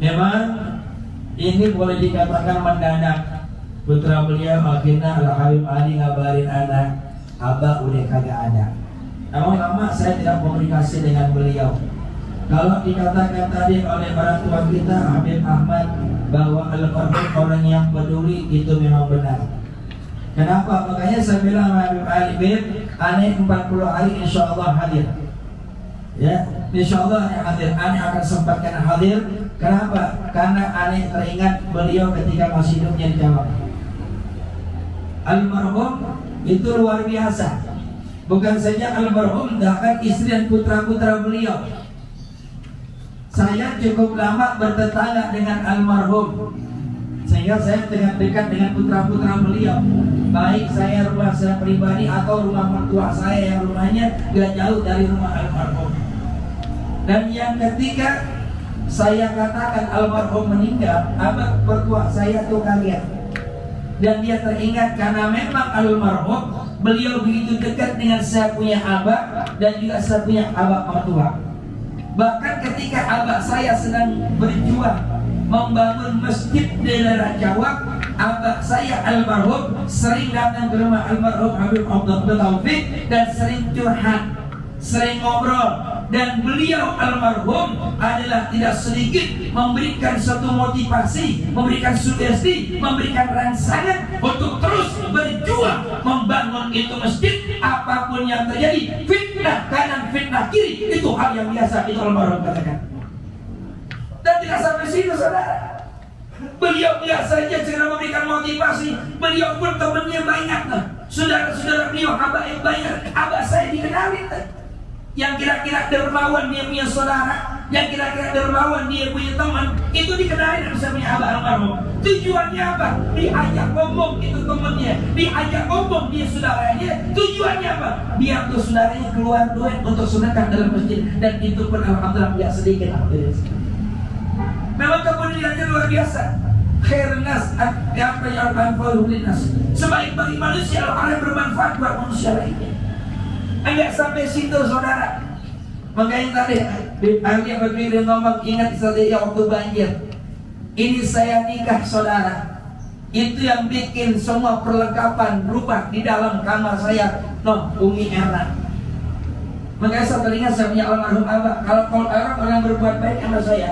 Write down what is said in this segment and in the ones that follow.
Memang ini boleh dikatakan mendadak. Putra beliau akhirnya Al-Habib Ali ngabarin anak, abah udah kagak ada. Namun lama saya tidak komunikasi dengan beliau. Kalau dikatakan tadi oleh orang tua kita Habib Ahmad bahwa almarhum orang yang peduli, itu memang benar. Kenapa? Makanya saya bilang Habib Ali, Bib, aneh 40 hari insya Allah hadir. Ya, insya Allah aneh hadir. Aneh akan sempatkan hadir. Kenapa? Karena aneh teringat beliau ketika masih hidupnya di Jawa. Almarhum itu luar biasa. Bukan saja almarhum, bahkan istri dan putra-putra beliau. Saya cukup lama bertetangga dengan almarhum, sehingga saya dekat dengan putra-putra beliau. Baik saya rumah saya pribadi atau rumah mertua saya yang rumahnya gak jauh dari rumah almarhum. Dan yang ketiga, saya katakan almarhum meninggal, abah mertua saya tuh kaget. Dan dia teringat karena memang almarhum beliau begitu dekat dengan saya punya abah dan juga saya punya abah mertua. Bahkan ketika abah saya sedang berjuang membangun masjid di daerah Jawa, abah saya almarhum sering datang ke rumah almarhum Habib Abdul Taufik dan sering curhat, sering ngobrol. Dan beliau almarhum adalah tidak sedikit memberikan suatu motivasi, memberikan sugesti, memberikan rangsangan untuk terus berjuang membangun itu masjid. Apapun yang terjadi, fitnah kanan, fitnah kiri, itu hal yang biasa, itu almarhum katakan. Dan tidak sampai situ saudara, beliau biasanya segera memberikan motivasi. Beliau pun temannya banyak, saudara-saudara beliau, abah yang banyak. Abah saya dikenalin, yang kira-kira dermawan dia punya saudara, yang kira-kira dermawan dia punya teman, itu dikenalin sama abah almarhum. Tujuannya apa? Diajak ngomong itu temannya, diajak ngomong dia saudaranya. Tujuannya apa? Biar tuh saudaranya keluar duit untuk sedekah dalam masjid. Dan itu pun alhamdulillah tidak sedikit. Memang kepeduliannya luar biasa. Khairnas apa yang anfa'uhum linnas. Sebaik-baik manusia orang yang bermanfaat buat manusia lainnya. Enggak sampai situ saudara. Makanya tadi Ahli berdiri ngomong, ingat saja waktu banjir. Ini saya nikah saudara, itu yang bikin semua perlengkapan rumah di dalam kamar saya, Umi Erna. Makanya saya teringat saya punya almarhum abah. Kalau orang berbuat baik sama saya,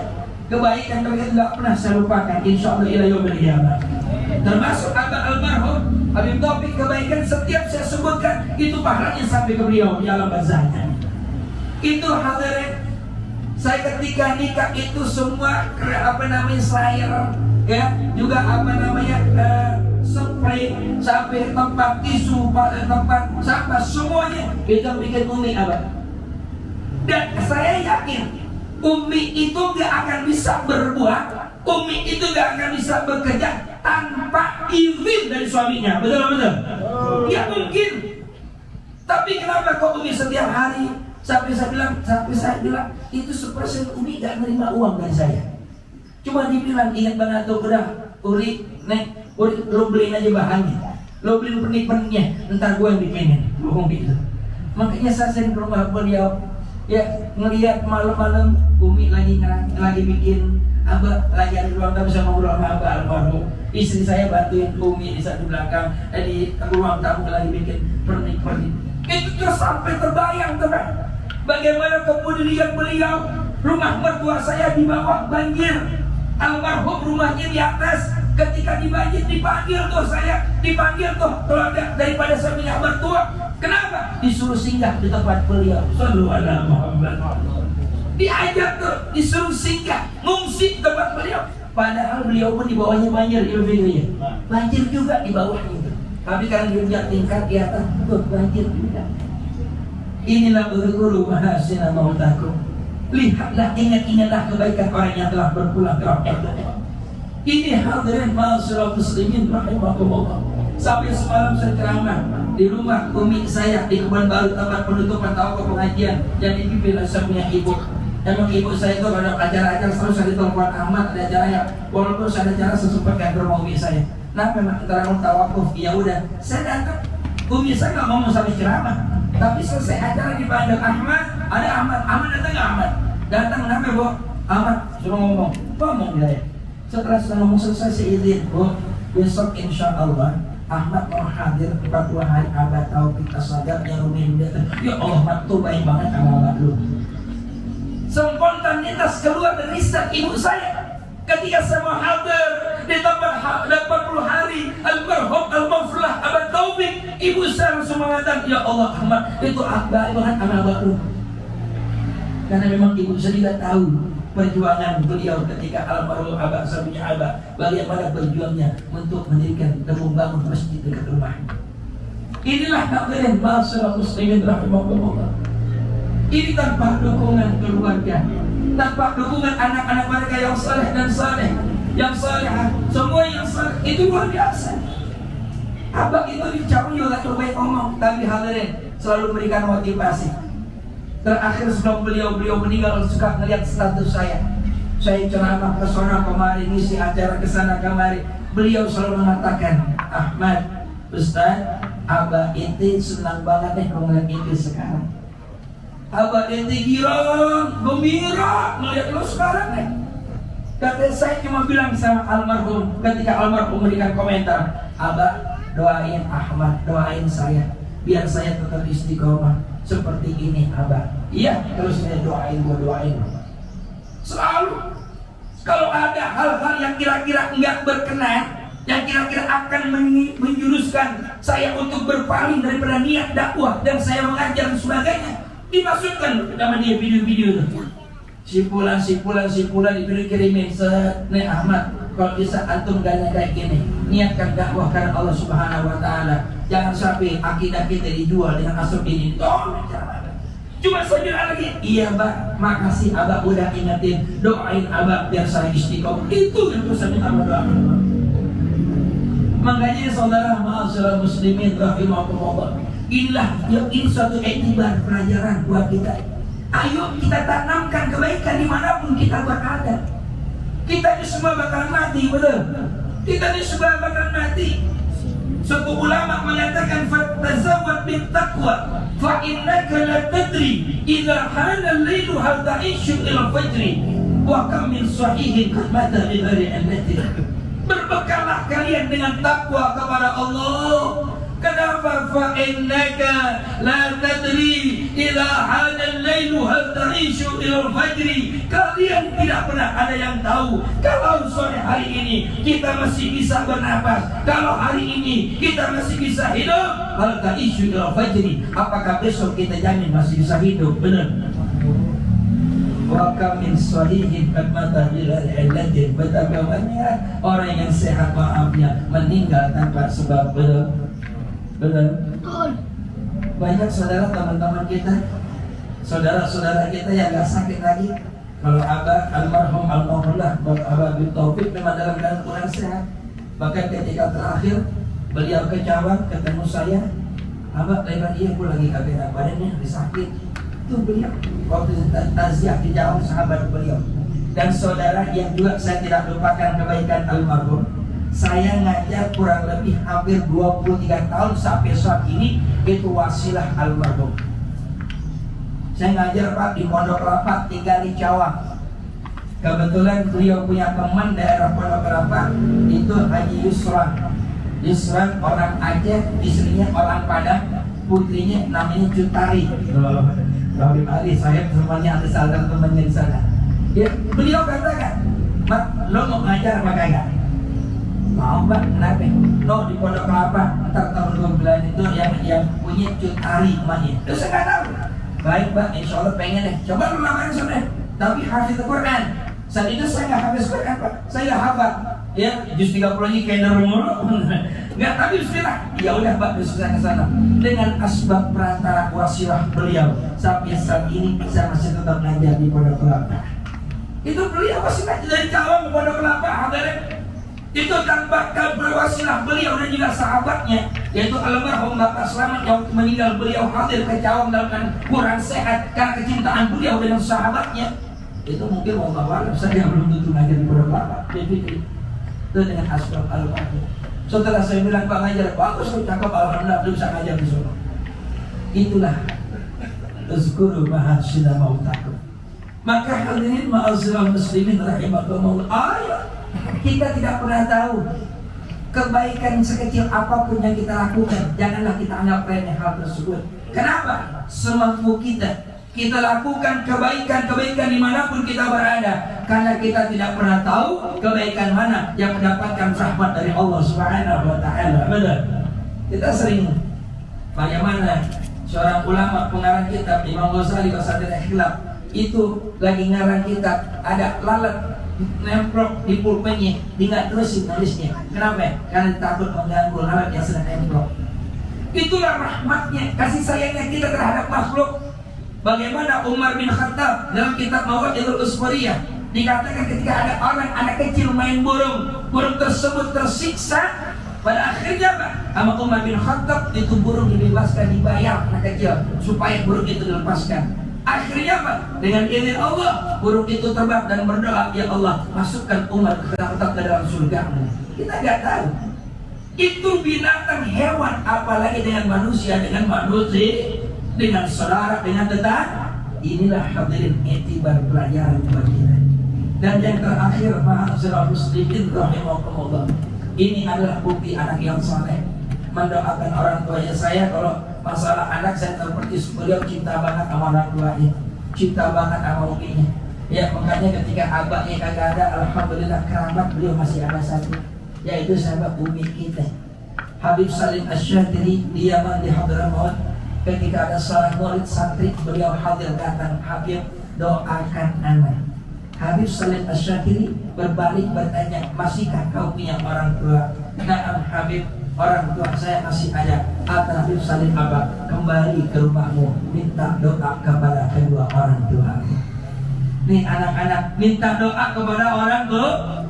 kebaikan mereka tidak pernah saya lupakan. Insya Allah ila yaumil qiyamah. Termasuk abah almarhum Habib Taufik, kebaikan setiap saya sebutkan itu pahalanya sampai ke beliau di alam barzahnya. Itu hadirin, saya ketika nikah itu semua slayer, ya, juga spray, sampai tempat tisu, tempat sampah, semuanya kita bikin Umi abah. Dan saya yakin Umi itu gak akan bisa berbuat, Umi itu gak akan bisa bekerja tanpa izin dari suaminya. Betul-betul? Ya mungkin. Tapi kenapa kok Umi setiap hari sampai saya bilang itu 1% Umi gak nerima uang dari saya. Cuma dibilang, ingat banget tuh, udah Uri, lo beliin aja bahannya, lo beliin pernik-perniknya, ntar gue yang bikinin. Ngomong gitu. Makanya saya sering ke rumah beliau, ya, ngelihat malam-malam Umi lagi bikin, abah lagi ada di ruang tamu bisa ngobrol sama abah almarhum. Istri saya bantuin Umi di saat di belakang, di ruang tamu lagi bikin pernik-pernik. Itu terus sampai terbayang teman, bagaimana kepedulian beliau. Rumah mertua saya di bawah banjir, almarhum rumahnya di atas. Ketika dibanjir dipanggil tuh saya, keluarga daripada saya punya mertua. Kenapa? Disuruh singgah di tempat beliau. Sallallahu alaihi wasallam. Diajak tuh, disuruh singgah, ngungsi di tempat beliau. Padahal beliau pun di bawahnya banjir, banjir juga di bawahnya. Tapi karena dia tingkat di atas, tuh banjir juga. Inilah guru mahasina mautakum. Lihatlah, ingat-ingatlah kebaikan orang yang telah berpulang ke rahmat. Ini hadirin ma'asyiral muslimin rahimahumullah. Sampai semalam saya ceramah di rumah Umi saya di Kebun Baru, tempat penutupan tahun pengajian yang dipimpin oleh saya punya ibu. Emang ibu saya itu ada acara-acara selalu saya ditelepon Ahmad, ada acaranya. Walaupun saya ada acara sesempatkan ke rumah Umi saya. Nah memang antara tawakuf, ya udah saya datang. Umi saya nggak ngomong sampai ceramah, tapi selesai acara dipanggil Ahmad, ada Ahmad datang nggak Ahmad? Datang, kenapa Bu? Ahmad suruh ngomong dia. Setelah ngomong selesai saya izin, besok insya Allah Ahmad mau hadir 40 hari Abah Taufik As-Sadat yang rumin dia. Ya Allah, Mat tuh baik banget sama lu. Spontanitas keluar dari lisan ibu saya ketika saya mau hadir di tempat 80 hari almarhum al-maflah Abah Taufik. Ibu saya langsung mengatakan, ya Allah Ahmad itu baik banget sama lu. Karena memang ibu saya tidak tahu perjuangan beliau ketika almarhum Abah Sabinya Abah bagaimana berjuangnya untuk mendirikan dan membangun masjid dekat rumahnya. Inilah hadirin masyarakat muslimin rahimahullah. Ini tanpa dukungan keluarga, tanpa dukungan anak-anak mereka yang saleh dan saleh, yang saleh, semua yang saleh, itu luar biasa. Abah itu dicabut juga terbaik ngomong, tapi hadirin selalu memberikan motivasi. Terakhir sebelum beliau meninggal suka ngeliat status saya ceramah ke sana kemari, ngisi acara ke sana kemari. Beliau selalu mengatakan, Ahmad, Ustaz, Abah itu senang banget nih ngeliat itu sekarang. Abah itu girang, gembira melihat lo sekarang nih. Kata saya cuma bilang sama almarhum ketika almarhum memberikan komentar, Abah doain Ahmad, doain saya biar saya tetap istiqomah seperti ini Abah. Iya, terus saya doain selalu. Kalau ada hal-hal yang kira-kira enggak berkenan, yang kira-kira akan menjuruskan saya untuk berpaling daripada niat dakwah dan saya mengajar dan sebagainya, dimasukkan nama dia video-video itu. Simpulan dikirimin nih Ahmad, kalau bisa antum gaya kayak gini, niatkan dakwah karena Allah Subhanahu wa taala. Jangan sampai akidah kita dijual dengan asal ini. Cuma saja lagi, iya Mbak, makasih Abah udah ingetin, doain Abah biar saya istiqomah. Itu yang saya minta doa. Makanya saudara ma'asyiral muslimin rahimahumullah, inilah ini suatu iktibar pelajaran buat kita. Ayo kita tanamkan kebaikan dimanapun kita berada. Kita ini semua bakal mati, betul? Kita ini semua bakal mati. Suku ulama mengatakan fatazawwad bit taqwa fa innaka la tadri idza hana al-lailu hal ta'ishu ila fajri wa kam min sahihin qad mata bi ghairi allati. Berbekallah kalian dengan takwa kepada Allah. Kenapa? Fa innaka la tadri idza hana al-lailu hal ta'ishu ila fajri. Kalian tidak pernah ada yang tahu kalau sore hari ini kita masih bisa bernapas, kalau hari ini kita masih bisa hidup, hal ta'ishu ila fajri, apakah besok kita jamin masih bisa hidup? Benar. Wa kam min sahihin qad mata bila illatin. Betapa banyak orang yang sehat maafnya meninggal tanpa sebab. Benar. Banyak saudara teman-teman kita, saudara-saudara kita yang gak sakit lagi. Kalau Abah almarhum al-maflah Abah bin Taufik memang dalam keadaan kurang sehat. Bahkan ketika terakhir beliau ke Cawang ketemu saya, Abah lebar, iya aku lagi kagak badannya disakit. Itu beliau waktu taziah di Cawang, sahabat beliau. Dan saudara yang juga saya tidak lupakan kebaikan almarhum, saya ngajar kurang lebih hampir 23 tahun sampai saat ini, itu wasilah almarhum. Saya ngajar Pak di Pondok Kelapa, tinggal di Cawang. Kebetulan beliau punya teman daerah Pondok Kelapa, itu Haji Yusran orang Aceh, istrinya orang Padang, putrinya namanya Cutari. Habib Ali, saya semuanya ada salah temannya di sana. Beliau katakan, Mak, lo mau ngajar apa kagak? Mau Mbak, kenapa? No, di Pondok Kelapa, ntar tahun 12 itu yang punya Cutari namanya. Terus saya nggak tahu. Baik Mbak, insya Allah pengen deh. Coba lu lamarin sana. Tapi hafiz Al-Quran. Saat itu saya nggak hafiz Quran Pak. Saya nggak hafal. Ya, juz 30 ini kayak mulu. Nggak, tapi bismillah. Ya udah Pak, besok saya ke sana. Dengan asbab perantara wasilah beliau, sampai saat ini saya masih tetap ngajar di Pondok Kelapa. Itu beliau masih ngajar dari Cawang ke Pondok Kelapa. Hadirin. Itu tanpa berwasilah beliau dan juga sahabatnya, yaitu almarhum Bapak Slamet yang meninggal, beliau hadir ke Cawang dalam kurang sehat karena kecintaan beliau dengan sahabatnya. Itu mungkin Allah saya belum tentu ngajar di Pondok Kelapa. Itu dengan asbab almarhum. Setelah saya bilang Pak ngajar bagus, cakep, alhamdulillah bisa ngajar di sana. Itulah uzkuru mahasyina mautakum. Maka hadirin ma'asyiral muslimin rahimakumullah, kita tidak pernah tahu kebaikan sekecil apapun yang kita lakukan, janganlah kita anggap remeh hal tersebut. Kenapa? Semampu kita lakukan kebaikan dimanapun kita berada, karena kita tidak pernah tahu kebaikan mana yang mendapatkan rahmat dari Allah Subhanahu wa Ta'ala. Benar? Kita sering, bagaimana seorang ulama pengarang kitab Imam Ghazali Basadir Ikhlas itu lagi ngarang kitab, ada lalat nemplok di pulpennya, dia nggak terusin nulisnya. Kenapa? Karena takut mengganggu lalat yang sedang nemplok. Itulah rahmatnya, kasih sayangnya kita terhadap makhluk. Bagaimana Umar bin Khattab dalam kitab Mawaidul Uswariyah dikatakan ketika ada orang anak kecil main burung tersebut tersiksa, pada akhirnya Pak, sama Umar bin Khattab itu burung dibebaskan, dibayar anak kecil supaya burung itu dilepaskan. Akhirnya Pak, dengan izin Allah burung itu terbang dan berdoa, ya Allah masukkan Umar bin Khattab ke dalam surgamu. Kita nggak tahu itu binatang, hewan, apalagi dengan manusia, dengan saudara, dengan tetangga. Inilah hadirin itibar pelajaran bagi kita. Dan yang terakhir, ma'asyiral muslimin rahimakumullah, ini adalah bukti anak yang saleh mendoakan orang tuanya. Saya kalau masalah anak, saya seperti beliau cinta banget sama orang tuanya, cinta banget sama uminya. Ya makanya ketika abahnya kagak ada, alhamdulillah kerabat beliau masih ada satu, yaitu sahabat umi kita Habib Salim Asy-Syadzili di Yaman, di Hadramaut. Ketika ada seorang murid santri, beliau hadir datang, Habib doakan anak. Habib Salim Asy-Syadzili berbalik bertanya, masihkah kau punya orang tua? Na'am Habib, orang tua saya masih ada. Kata Habib Salim, Abah kembali ke rumahmu, minta doa kepada kedua orang tua. Nih anak-anak, minta doa kepada orang tua.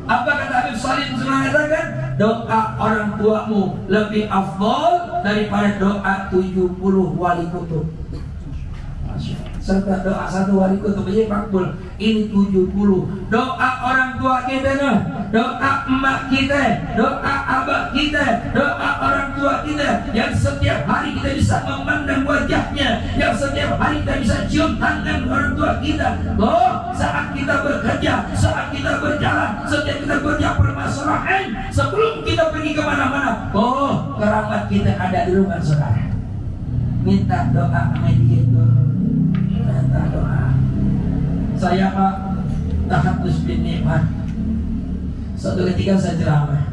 Apa kata Habib Salim mengatakan? Doa orang tuamu lebih afdal daripada doa 70 wali kutub. Serta doa satu wali kutub aja makbul. Ini 70. Doa orang tua kita, doa emak kita, doa abah kita, doa orang tua kita, yang setiap hari kita bisa memandang wajahnya, yang setiap hari kita bisa cium tangan orang tua kita. Oh, saat kita bekerja, saat kita berjalan, setiap kita punya permasalahan, sebelum kita pergi kemana-mana, oh, keramat kita ada di rumah saudara. Minta doa sama dia itu. Minta doa. Saya Pak Tahadus bin Nikmah, suatu ketika saya ceramah.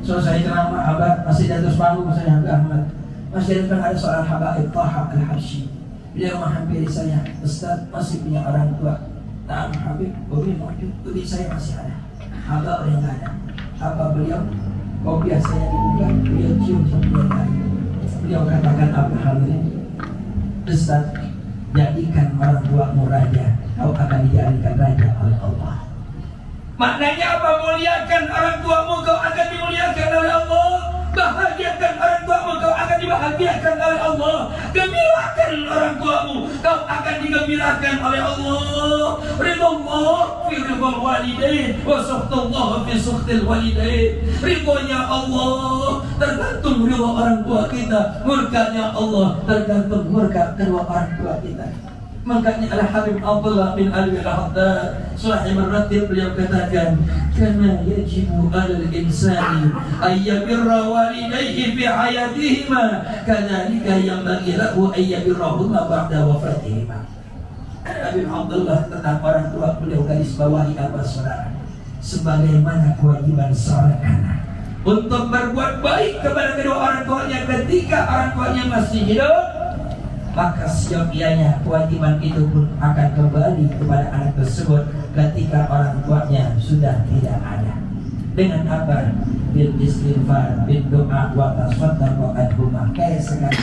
Saya ceramah, abad masih di atas panggung, saya Ahmad. Masih datang ada seorang habaib Taha Al-Habsyi. Beliau menghampiri saya, Ustaz masih punya orang tua? Nah Habib, Bobi maju, tulis saya masih ada. Abah orang yang ada. Apa beliau? Kopi biasanya dibuka, beliau cium sampai tadi. Beliau katakan apa hal ini? Ustaz, jadikan orang tuamu raja, kau akan dijadikan raja oleh Allah. Maknanya apa? Muliakan orang tuamu, kau akan dimuliakan oleh Allah. Bahagiakan orang tuamu, kau akan dibahagiakan oleh Allah. Gembirakan orang tuamu, kau akan digembirakan oleh Allah. Ridullah fi ridul walidain wa suhtullah fi suhtil walidain. Ridhonya Allah tergantung ridho orang tua kita, murkanya Allah tergantung murka kedua orang tua kita. Makanya Al-Habib Abdullah bin Ali Al-Haddad sahih meratib, beliau katakan, karena yajibu alal insani ayyabirra walidayhi fi hayatihima kadzalika yanbaghi lahu ayyabirrahuma ba'da wafatihima. Habib Abdullah tentang orang tua, beliau garis bawahi apa saudara? Sebagaimana kewajiban seorang anak untuk berbuat baik kepada kedua orang tuanya ketika orang tuanya masih hidup, maka siokianya kewajiban itu pun akan kembali kepada anak tersebut ketika orang tuanya sudah tidak ada. Dengan apa? Bil istighfar, bil doa, wa tasaddaq wa adhuma. Kayak sekali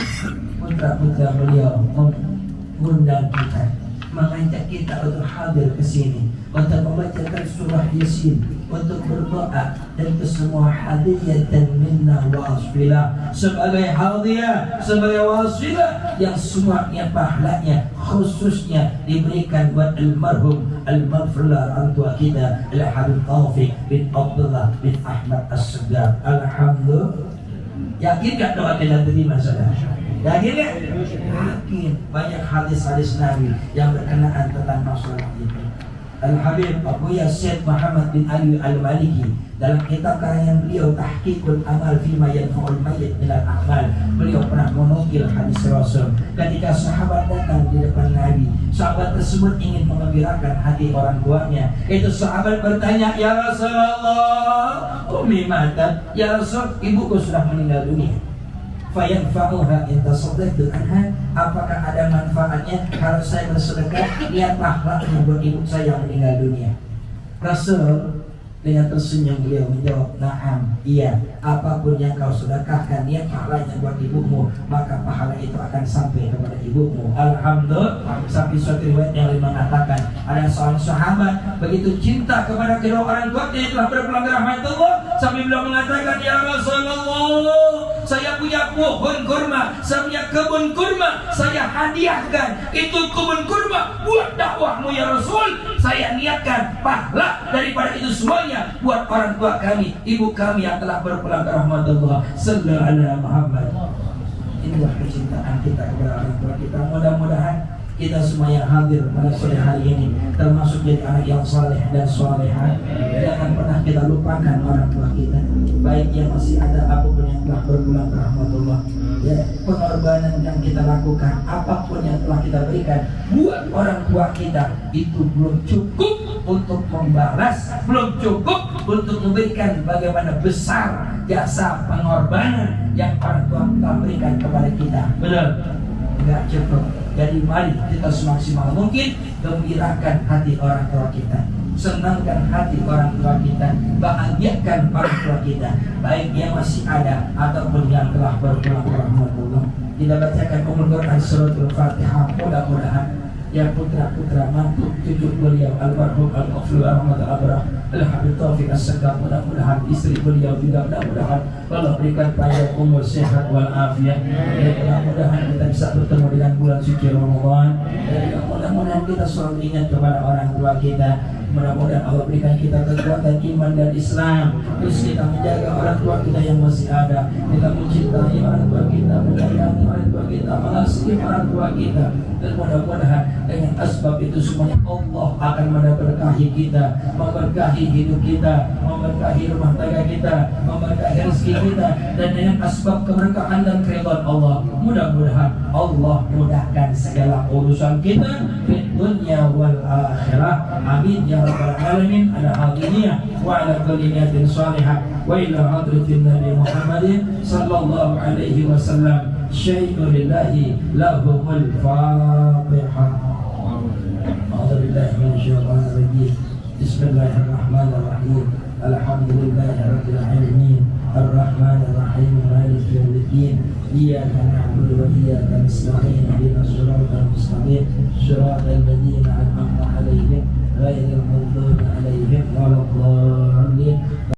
putra-putra beliau mengundang kita, mengajak kita untuk hadir ke sini, untuk membacakan surah Yasin, untuk berdoa, dan itu semua hadiah dan minna wa asfilah, sebagai hadiah, sebagai wasilah yang semuanya pahalanya khususnya diberikan buat almarhum al-maghfurlah orang tua kita Al-Habib Taufik bin Abdullah bin Ahmad As-Segaf. Alhamdulillah. Yakin gak doa kita terima saudara? Yakin ya? Yakin. Banyak hadis-hadis Nabi yang berkenaan tentang masalah itu. Al-Habib Abu Yasid Muhammad bin Ali Al-Maliki dalam kitab karangan beliau Tahqiqul Amal Fima Yanfa'ul Mayyit Minal A'mal, beliau pernah menukil hadis Rasul ketika sahabat datang di depan Nabi. Sahabat tersebut ingin mengembirakan hati orang tuanya. Itu sahabat bertanya, "Ya Rasulullah, ummi mata." "Ya Rasul, ibuku sudah meninggal dunia." Fayanfa'uha in tasaddaqtu anha, apakah ada manfaatnya kalau saya bersedekah? Lihat pahalanya buat ibu saya yang meninggal dunia. Rasul dengan tersenyum beliau menjawab, "Na'am, iya, apapun yang kau sedekahkan niat pahalanya buat ibumu, maka pahala itu akan sampai kepada ibumu." Alhamdulillah. Sampai suatu riwayat yang mengatakan ada seorang sahabat begitu cinta kepada kedua orang tuanya telah berpulang ke rahmatullah sampai beliau mengatakan, "Ya Rasulullah, saya punya pohon kurma, saya punya kebun kurma, saya hadiahkan itu kebun kurma buat dakwahmu ya Rasul. Saya niatkan pahala daripada itu semuanya buat orang tua kami, ibu kami yang telah berpulang ke rahmatullah." Sallallahu alaihi Muhammad. Inilah kecintaan kita kepada orang tua kita. Mudah-mudahan kita semua yang hadir pada sore hari ini termasuk jadi anak yang saleh dan salehah. Jangan pernah kita lupakan orang tua kita, baik yang masih ada apapun yang telah berpulang ke rahmatullah. Ya, pengorbanan yang kita lakukan, apapun yang telah kita berikan buat orang tua kita, itu belum cukup untuk membalas, belum cukup untuk memberikan bagaimana besar jasa pengorbanan yang orang tua telah berikan kepada kita. Benar? Enggak cukup. Jadi mari kita semaksimal mungkin gembirakan hati orang tua kita, senangkan hati orang tua kita, bahagiakan orang tua kita, baik yang masih ada ataupun yang telah berpulang ke rahmatullah. Kita bacakan Quran suratul Fatihah. Mudah-mudahan ya putra-putra mantu cucu beliau almarhum al-Qaflu Ahmad al-Abrah Al-Habib Taufik As-Sagaf, mudah-mudahan istri beliau juga mudah-mudahan Allah berikan panjang umur sehat walafiat. Mudah-mudahan kita bisa bertemu dengan bulan suci Ramadan. Mudah-mudahan kita selalu ingat kepada orang tua kita. Mudah-mudahan Allah berikan kita kekuatan iman dan Islam. Terus kita menjaga orang tua kita yang masih ada. Kita mencintai orang tua kita, menyayangi orang tua kita, mengasihi orang tua kita. Dan mudah-mudahan dengan asbab itu semuanya Allah akan memberkahi kita, memberkahi hidup kita, memberkahi rumah tangga kita, memberkahi rezeki kita. Dan dengan asbab keberkahan dan keridhaan Allah, mudah-mudahan Allah mudahkan segala urusan kita di dunia wal akhirah. Amin ya rabbal alamin. Ala hadiniyah wa ala kulli niyatin salihah wa ila hadratin Nabi Muhammadin sallallahu alaihi wasallam. Syai'u lillahi lahumul Fatihah. A'udzubillahi minasyaitonir rajim. Bismillahirrahmanirrahim. Alhamdulillahi rabbil alamin. Ar-Rahmanir Rahim. Maliki yaumiddin. Iyyaka na'budu wa iyyaka nasta'in.